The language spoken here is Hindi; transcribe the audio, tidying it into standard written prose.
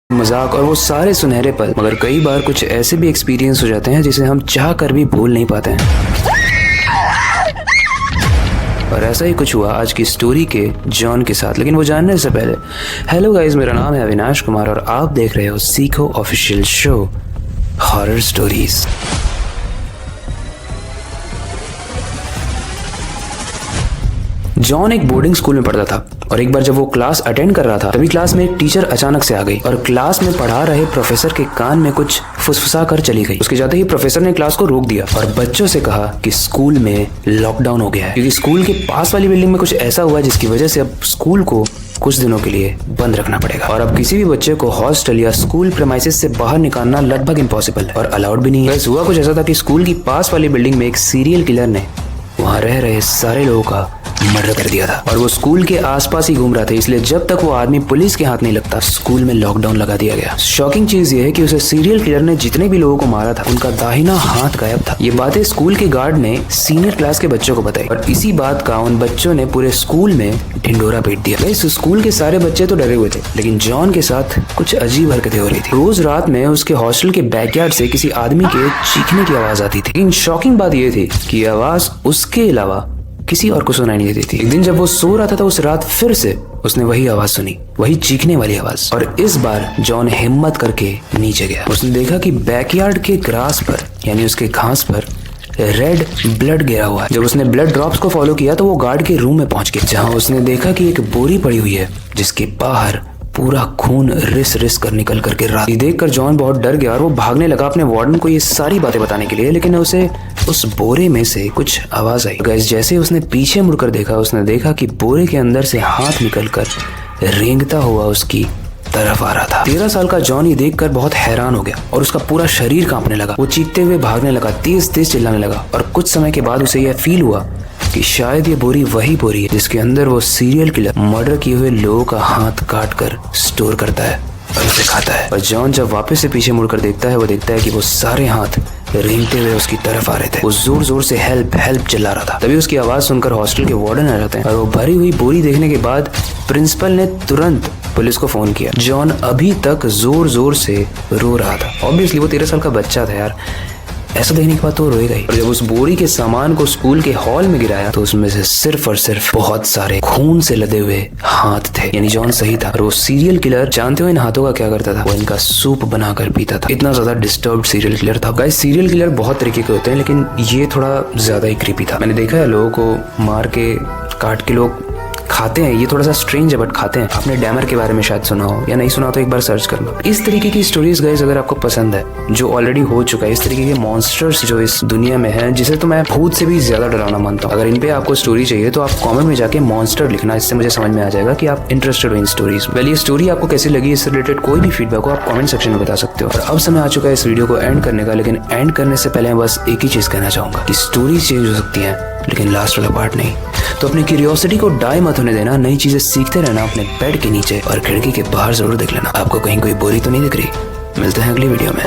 मजाक और वो सारे सुनहरे पल। मगर कई बार कुछ ऐसे भी एक्सपीरियंस हो जाते हैं जिसे हम चाह कर भी भूल नहीं पाते हैं। और ऐसा ही कुछ हुआ आज की स्टोरी के जॉन के साथ। लेकिन वो जानने से पहले, हेलो गाइस, मेरा नाम है अविनाश कुमार और आप देख रहे हो सीखो official show horror stories. John एक बोर्डिंग स्कूल में पढ़ता था और एक बार जब वो क्लास अटेंड कर रहा था तभी क्लास में एक टीचर अचानक से आ गई और क्लास में पढ़ा रहे प्रोफेसर के कान में कुछ फुसफुसा कर चली गई। उसके जाते ही प्रोफेसर ने क्लास को रोक दिया और बच्चों से कहा कि स्कूल में लॉकडाउन हो गया है क्योंकि स्कूल के पास वाली बिल्डिंग में कुछ ऐसा हुआ जिसकी वजह से अब स्कूल को कुछ दिनों के लिए बंद रखना पड़ेगा और अब किसी भी बच्चे को हॉस्टल या स्कूल प्रेमाइसेस से बाहर निकालना लगभग इम्पॉसिबल है और अलाउड भी नहीं है। हुआ कुछ ऐसा था कि स्कूल की पास वाली बिल्डिंग में एक सीरियल किलर ने वहाँ रह रहे सारे लोगों का मर्डर कर दिया था और वो स्कूल के आसपास ही घूम रहा था। इसलिए जब तक वो आदमी पुलिस के हाथ नहीं लगता स्कूल में लॉकडाउन लगा दिया गया। शॉकिंग चीज ये है कि उसे सीरियल किलर ने जितने भी लोगों को मारा था उनका दाहिना हाथ गायब था। ये बातें स्कूल के गार्ड ने सीनियर क्लास के बच्चों को बताई और इसी बात का उन बच्चों ने पूरे स्कूल में ढिंडोरा पीट दिया। इस स्कूल के सारे बच्चे तो डरे हुए थे लेकिन जॉन के साथ कुछ अजीब हरकतें हो रही थी। रोज रात में उसके हॉस्टल के बैकयार्ड से किसी आदमी के चीखने की आवाज आती थी। लेकिन शॉकिंग बात यह थी कि आवाज उसके अलावा किसी और को सुनाई नहीं देती थी। एक दिन जब वो सो रहा था तो उस रात फिर से उसने वही आवाज सुनी, वही चीखने वाली आवाज। और इस बार जॉन हिम्मत करके नीचे गया। उसने देखा कि बैकयार्ड के ग्रास पर यानी उसके घास पर रेड ब्लड गिरा हुआ है। जब उसने ब्लड ड्रॉप्स को फॉलो किया तो वो गार्ड के रूम में पहुंच गया जहां उसने देखा कि एक बोरी पड़ी हुई है जिसके बाहर पूरा खून रिस रिस कर निकल करके रहा। ये देखकर जॉन बहुत डर गया और वो भागने लगा अपने वार्डन को ये सारी बातें बताने के लिए। लेकिन उसे उस बोरे में से कुछ आवाज आई। गाइस, जैसे उसने पीछे मुड़कर देखा उसने देखा कि बोरे के अंदर से हाथ निकलकर रेंगता हुआ उसकी तरफ आ रहा था। 13 साल का जॉन ये देखकर बहुत हैरान हो गया और उसका पूरा शरीर कांपने लगा। वो चीखते हुए भागने लगा, तेज तेज चिल्लाने लगा और कुछ समय के बाद उसे यह फील हुआ कि शायद ये बोरी वही बोरी है जिसके अंदर वो सीरियल किलर मर्डर किए हुए लोगों का हाथ काट कर स्टोर करता है और उसे खाता है। और जॉन जब वापस से पीछे मुड़कर देखता है वो देखता है कि वो सारे हाथ रेंगते हुए उसकी तरफ आ रहे थे। वो जोर जोर से हेल्प हेल्प चिल्ला रहा था। तभी उसकी आवाज सुनकर हॉस्टल के वार्डन आ जाते हैं और वो भरी हुई बोरी देखने के बाद प्रिंसिपल ने तुरंत पुलिस को फोन किया। जॉन अभी तक जोर जोर से रो रहा था। ऑब्वियसली वो 13 साल का बच्चा था यार, ऐसा देखने के बाद तो रोएगा ही। और जब उस बोरी के सामान को स्कूल के हॉल में गिराया तो उसमें से सिर्फ और सिर्फ बहुत सारे खून से लदे हुए हाथ थे। यानी जॉन सही था और वो सीरियल किलर जानते हुए इन हाथों का क्या करता था, वो इनका सूप बनाकर पीता था। इतना ज्यादा डिस्टर्ब्ड सीरियल किलर था। गाइस, सीरियल किलर बहुत तरीके के होते हैं लेकिन ये थोड़ा ज्यादा ही क्रीपी था। मैंने देखा है लोगों को मार के काट के लोग खाते हैं, ये थोड़ा सा स्ट्रेंज है बट खाते हैं। आपने डैमर के बारे में शायद सुना हो या नहीं सुना तो एक बार सर्च कर लो। इस तरीके की स्टोरीज गाइस अगर आपको पसंद है जो ऑलरेडी हो चुका है, इस तरीके के मॉन्स्टर्स जो इस दुनिया में है जिसे तो मैं भूत से भी ज्यादा डरावना मानता हूँ, अगर इन पे आपको स्टोरी चाहिए तो आप कमेंट में जाके मॉन्स्टर लिखना। इससे मुझे समझ में आ जाएगा कि आप इंटरेस्टेड हो इन स्टोरीज। वेल, ये स्टोरी आपको कैसी लगी, इससे रिलेटेड कोई भी फीडबैक हो आप कमेंट सेक्शन में बता सकते हो। और अब समय आ चुका है इस वीडियो को एंड करने का, लेकिन एंड करने से पहले बस एक ही चीज कहना चाहूंगा कि स्टोरी चेंज हो सकती है लेकिन लास्ट वाला पार्ट नहीं। तो अपनी क्यूरियोसिटी को डाई मत होने देना, नई चीजें सीखते रहना अपने बेड के नीचे और खिड़की के बाहर जरूर देख लेना आपको कहीं कोई बोरी तो नहीं दिख रही। मिलते हैं अगली वीडियो में।